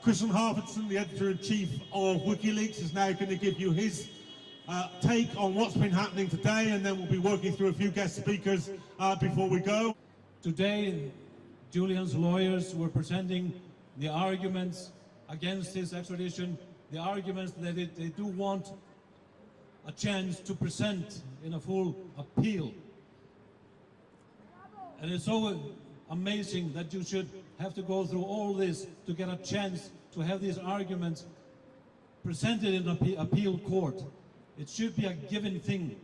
Christian Harfordson, the editor-in-chief of WikiLeaks, is now going to give you his take on what's been happening today, and then we'll be working through a few guest speakers before we go. Today, Julian's lawyers were presenting the arguments against his extradition, the arguments that they do want a chance to present in a full appeal. And it's so amazing that you should have to go through all this to get a chance to have these arguments presented in an appeal court. It should be a given thing,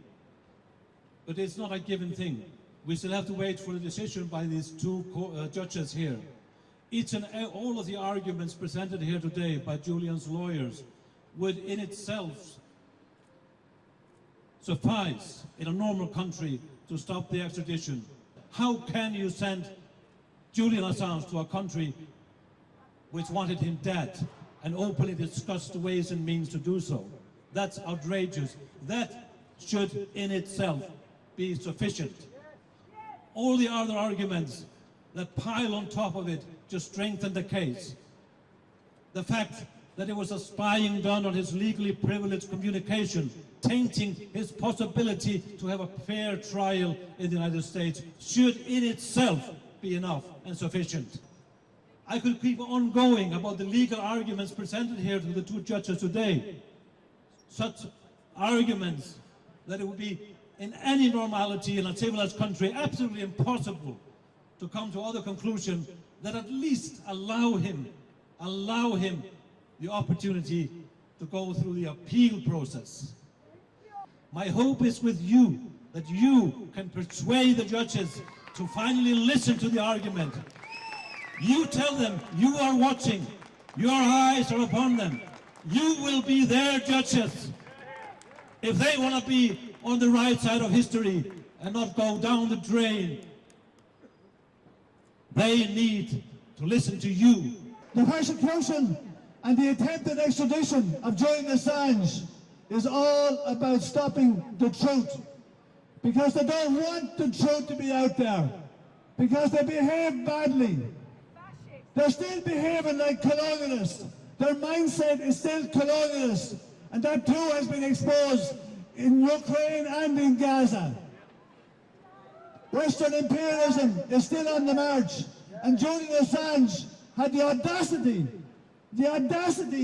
but it's not a given thing. We still have to wait for the decision by these two judges here. Each and all of the arguments presented here today by Julian's lawyers would in itself suffice in a normal country to stop the extradition. How can you send Julian Assange to a country which wanted him dead and openly discussed the ways and means to do so? That's outrageous. That should in itself be sufficient. All the other arguments that pile on top of it just strengthen the case. The fact that it was a spying done on his legally privileged communication, tainting his possibility to have a fair trial in the United States, should in itself be enough and sufficient. I could keep on going about the legal arguments presented here to the two judges today. Such arguments that it would be in any normality in a civilized country absolutely impossible to come to other conclusion that at least allow him the opportunity to go through the appeal process. My hope is with you, that you can persuade the judges to finally listen to the argument. You tell them you are watching, your eyes are upon them. You will be their judges. If they want to be on the right side of history and not go down the drain, they need to listen to you. The persecution and the attempted extradition of Julian Assange is all about stopping the truth, because they don't want the truth to be out there, because they behave badly. They're still behaving like colonialists. Their mindset is still colonialist, and that too has been exposed in Ukraine and in Gaza. Western imperialism is still on the march, and Julian Assange had the audacity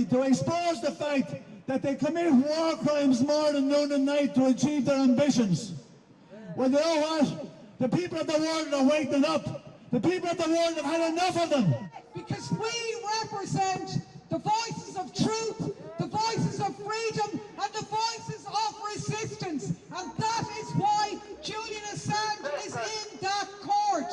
to expose the fact that they commit war crimes morning, noon and night to achieve their ambitions. Well, you know what? The people of the world are waking up. The people of the world have had enough of them. Because we represent the voices of truth, the voices of freedom, and the voices of resistance. And that is why Julian Assange is in that court.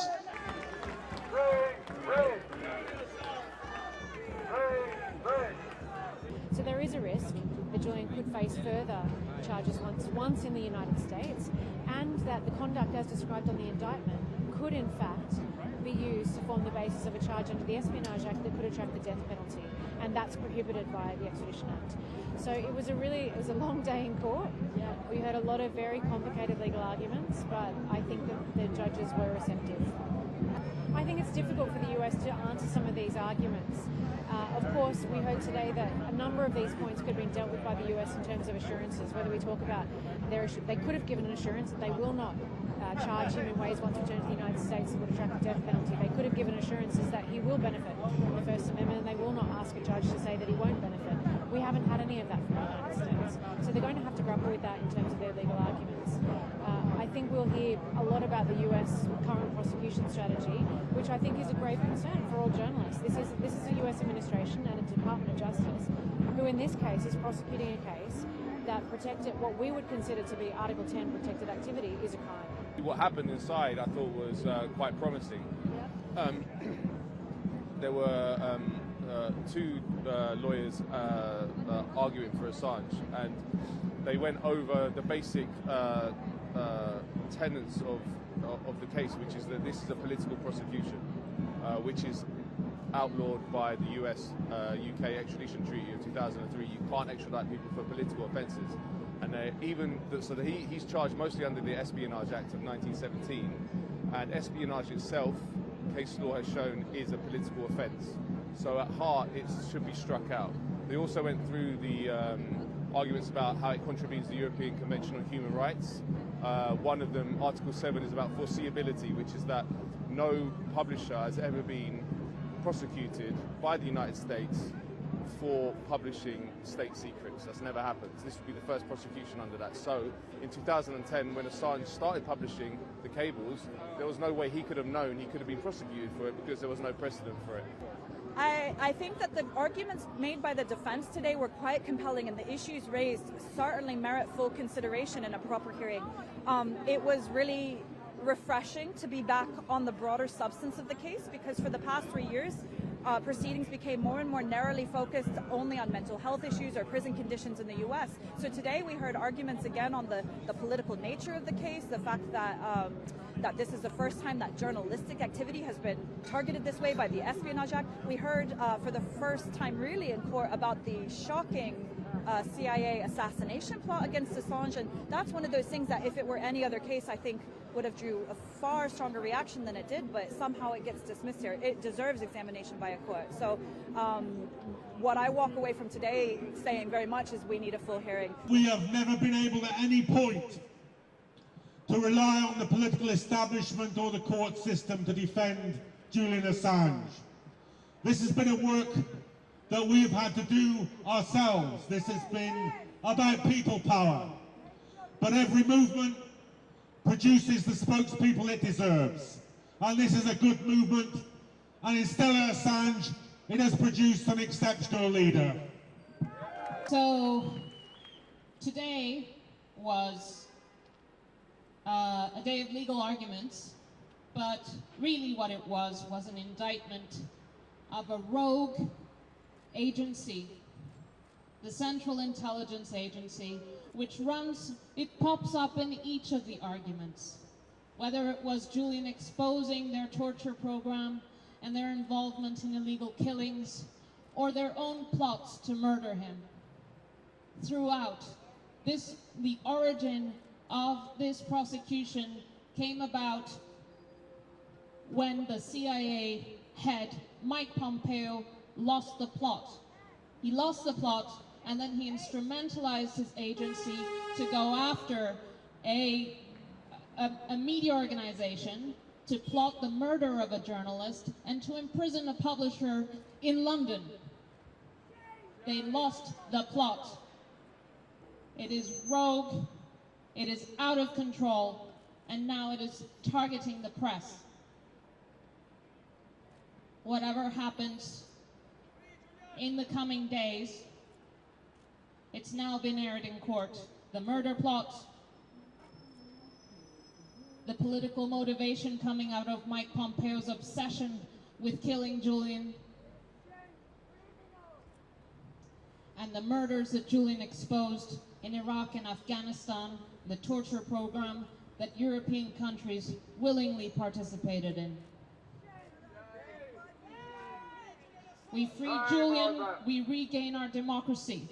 So there is a risk that Julian could face further charges once in the United States, and that the conduct as described on the indictment could in fact be used to form the basis of a charge under the Espionage Act that could attract the death penalty, and that's prohibited by the Extradition Act. So it was a long day in court. We heard a lot of very complicated legal arguments, but I think that the judges were receptive. I think it's difficult for the US to answer some of these arguments. Of course, we heard today that a number of these points could have been dealt with by the US in terms of assurances, whether we talk about they could have given an assurance that they will not charge him in ways once returned to the United States that would attract a death penalty. They could have given assurances that he will benefit from the First Amendment, and they will not ask a judge to say that he won't benefit. We haven't had any of that from the United States. So they're going to have to grapple with that in terms of their legal arguments. I think we'll hear a lot about the US current prosecution strategy, which I think is a grave concern for all journalists. This is a US administration and a Department of Justice who in this case is prosecuting a case that protected what we would consider to be Article 10 protected activity is a crime. What happened inside I thought was quite promising. There were two lawyers arguing for Assange, and they went over the basic tenets of the case, which is that this is a political prosecution, which is outlawed by the US-UK extradition treaty of 2003. You can't extradite people for political offences, and he's charged mostly under the Espionage Act of 1917, and espionage itself, case law has shown, is a political offence. So at heart, it should be struck out. They also went through the arguments about how it contravenes the European Convention on Human Rights. One of them, Article 7, is about foreseeability, which is that no publisher has ever been prosecuted by the United States for publishing state secrets. That's never happened. This would be the first prosecution under that. So in 2010, when Assange started publishing the cables, there was no way he could have known he could have been prosecuted for it because there was no precedent for it. I think that the arguments made by the defence today were quite compelling, and the issues raised certainly merit full consideration in a proper hearing. It was really refreshing to be back on the broader substance of the case, because for the past 3 years, proceedings became more and more narrowly focused only on mental health issues or prison conditions in the US. So today we heard arguments again on the political nature of the case, the fact that that this is the first time that journalistic activity has been targeted this way by the Espionage Act. We heard for the first time really in court about the shocking CIA assassination plot against Assange, and that's one of those things that if it were any other case, I think would have drew a far stronger reaction than it did, but somehow it gets dismissed here. It deserves examination by a court. So what I walk away from today saying very much is we need a full hearing. We have never been able at any point to rely on the political establishment or the court system to defend Julian Assange. This has been a work that we've had to do ourselves. This has been about people power. But every movement produces the spokespeople it deserves. And this is a good movement. And in Stella Assange, it has produced an exceptional leader. So today was a day of legal arguments, but really what it was an indictment of a rogue agency, the Central Intelligence Agency, which it pops up in each of the arguments. Whether it was Julian exposing their torture program and their involvement in illegal killings, or their own plots to murder him. Throughout, the origin of this prosecution came about when the CIA head, Mike Pompeo, lost the plot. He lost the plot, and then he instrumentalized his agency to go after a media organization, to plot the murder of a journalist, and to imprison a publisher in London. They lost the plot. It is rogue, it is out of control, and now it is targeting the press. Whatever happens in the coming days, it's now been aired in court. The murder plot, the political motivation coming out of Mike Pompeo's obsession with killing Julian, and the murders that Julian exposed in Iraq and Afghanistan, the torture program that European countries willingly participated in. We free Julian, we regain our democracy.